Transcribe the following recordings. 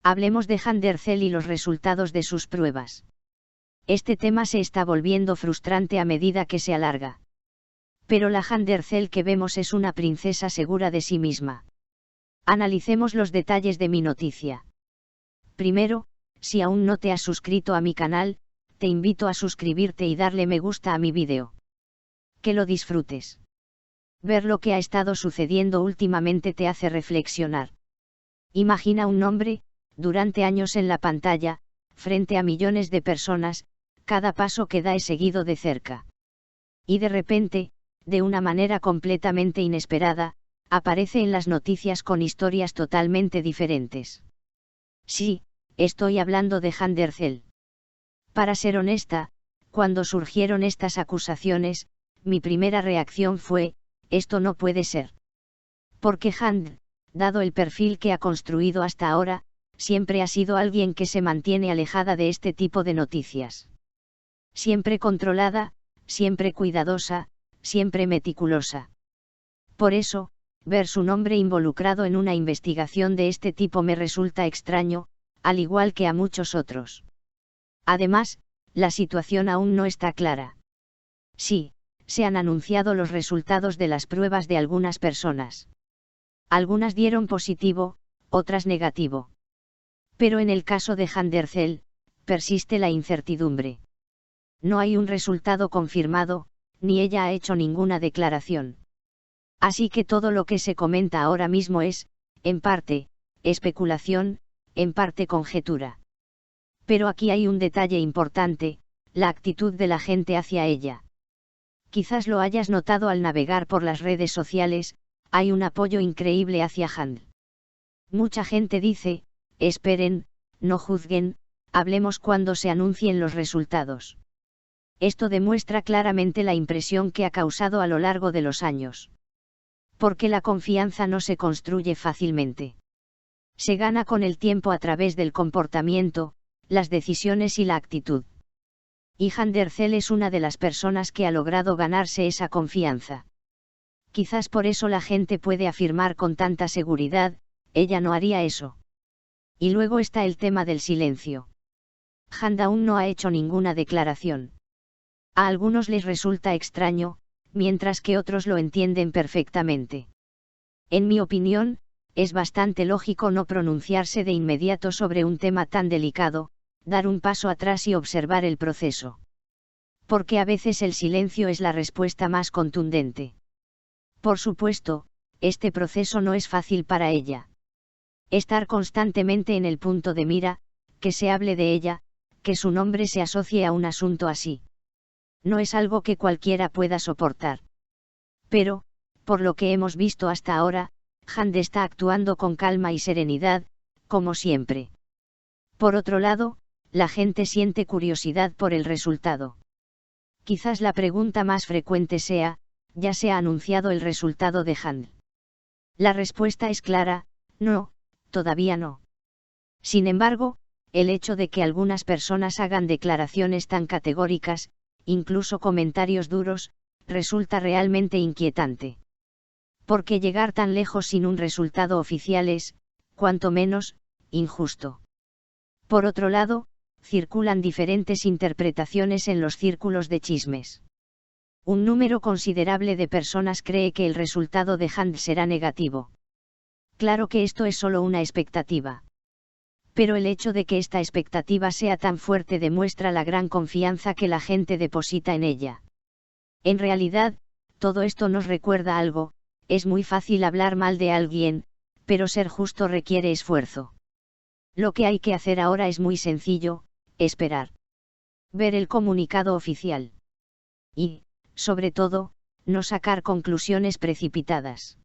Hablemos de Handercel y los resultados de sus pruebas. Este tema se está volviendo frustrante a medida que se alarga. Pero la Handercel que vemos es una princesa segura de sí misma. Analicemos los detalles de mi noticia. Primero, si aún no te has suscrito a mi canal, te invito a suscribirte y darle me gusta a mi vídeo. Que lo disfrutes. Ver lo que ha estado sucediendo últimamente te hace reflexionar. Imagina un hombre, durante años en la pantalla, frente a millones de personas, cada paso que da es seguido de cerca. Y de repente, de una manera completamente inesperada, aparece en las noticias con historias totalmente diferentes. Sí, estoy hablando de Handercel. Para ser honesta, cuando surgieron estas acusaciones, mi primera reacción fue, esto no puede ser. Porque Hand, dado el perfil que ha construido hasta ahora, siempre ha sido alguien que se mantiene alejada de este tipo de noticias. Siempre controlada, siempre cuidadosa, siempre meticulosa. Por eso, ver su nombre involucrado en una investigación de este tipo me resulta extraño, al igual que a muchos otros. Además, la situación aún no está clara. Sí, se han anunciado los resultados de las pruebas de algunas personas. Algunas dieron positivo, otras negativo. Pero en el caso de Handercel, persiste la incertidumbre. No hay un resultado confirmado, ni ella ha hecho ninguna declaración. Así que todo lo que se comenta ahora mismo es, en parte, especulación, en parte conjetura. Pero aquí hay un detalle importante, la actitud de la gente hacia ella. Quizás lo hayas notado al navegar por las redes sociales, hay un apoyo increíble hacia Hand. Mucha gente dice, esperen, no juzguen, hablemos cuando se anuncien los resultados. Esto demuestra claramente la impresión que ha causado a lo largo de los años. Porque la confianza no se construye fácilmente. Se gana con el tiempo a través del comportamiento, las decisiones y la actitud. Y Handercel es una de las personas que ha logrado ganarse esa confianza. Quizás por eso la gente puede afirmar con tanta seguridad, ella no haría eso. Y luego está el tema del silencio. Hand aún no ha hecho ninguna declaración. A algunos les resulta extraño, mientras que otros lo entienden perfectamente. En mi opinión, es bastante lógico no pronunciarse de inmediato sobre un tema tan delicado, dar un paso atrás y observar el proceso. Porque a veces el silencio es la respuesta más contundente. Por supuesto, este proceso no es fácil para ella. Estar constantemente en el punto de mira, que se hable de ella, que su nombre se asocie a un asunto así. No es algo que cualquiera pueda soportar. Pero, por lo que hemos visto hasta ahora, Hand está actuando con calma y serenidad, como siempre. Por otro lado, la gente siente curiosidad por el resultado. Quizás la pregunta más frecuente sea, ¿ya se ha anunciado el resultado de Hand? La respuesta es clara, no, todavía no. Sin embargo, el hecho de que algunas personas hagan declaraciones tan categóricas, incluso comentarios duros, resulta realmente inquietante. Porque llegar tan lejos sin un resultado oficial es, cuanto menos, injusto. Por otro lado, circulan diferentes interpretaciones en los círculos de chismes. Un número considerable de personas cree que el resultado de Hand será negativo. Claro que esto es solo una expectativa. Pero el hecho de que esta expectativa sea tan fuerte demuestra la gran confianza que la gente deposita en ella. En realidad, todo esto nos recuerda algo, es muy fácil hablar mal de alguien, pero ser justo requiere esfuerzo. Lo que hay que hacer ahora es muy sencillo, esperar. Ver el comunicado oficial. Y, sobre todo, no sacar conclusiones precipitadas.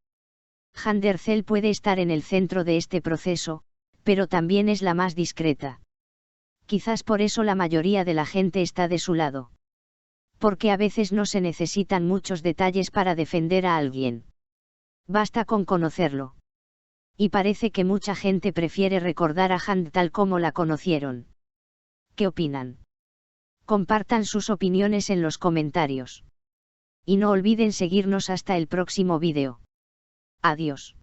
Handercel puede estar en el centro de este proceso, pero también es la más discreta. Quizás por eso la mayoría de la gente está de su lado. Porque a veces no se necesitan muchos detalles para defender a alguien. Basta con conocerlo. Y parece que mucha gente prefiere recordar a Hand tal como la conocieron. ¿Qué opinan? Compartan sus opiniones en los comentarios. Y no olviden seguirnos hasta el próximo vídeo. Adiós.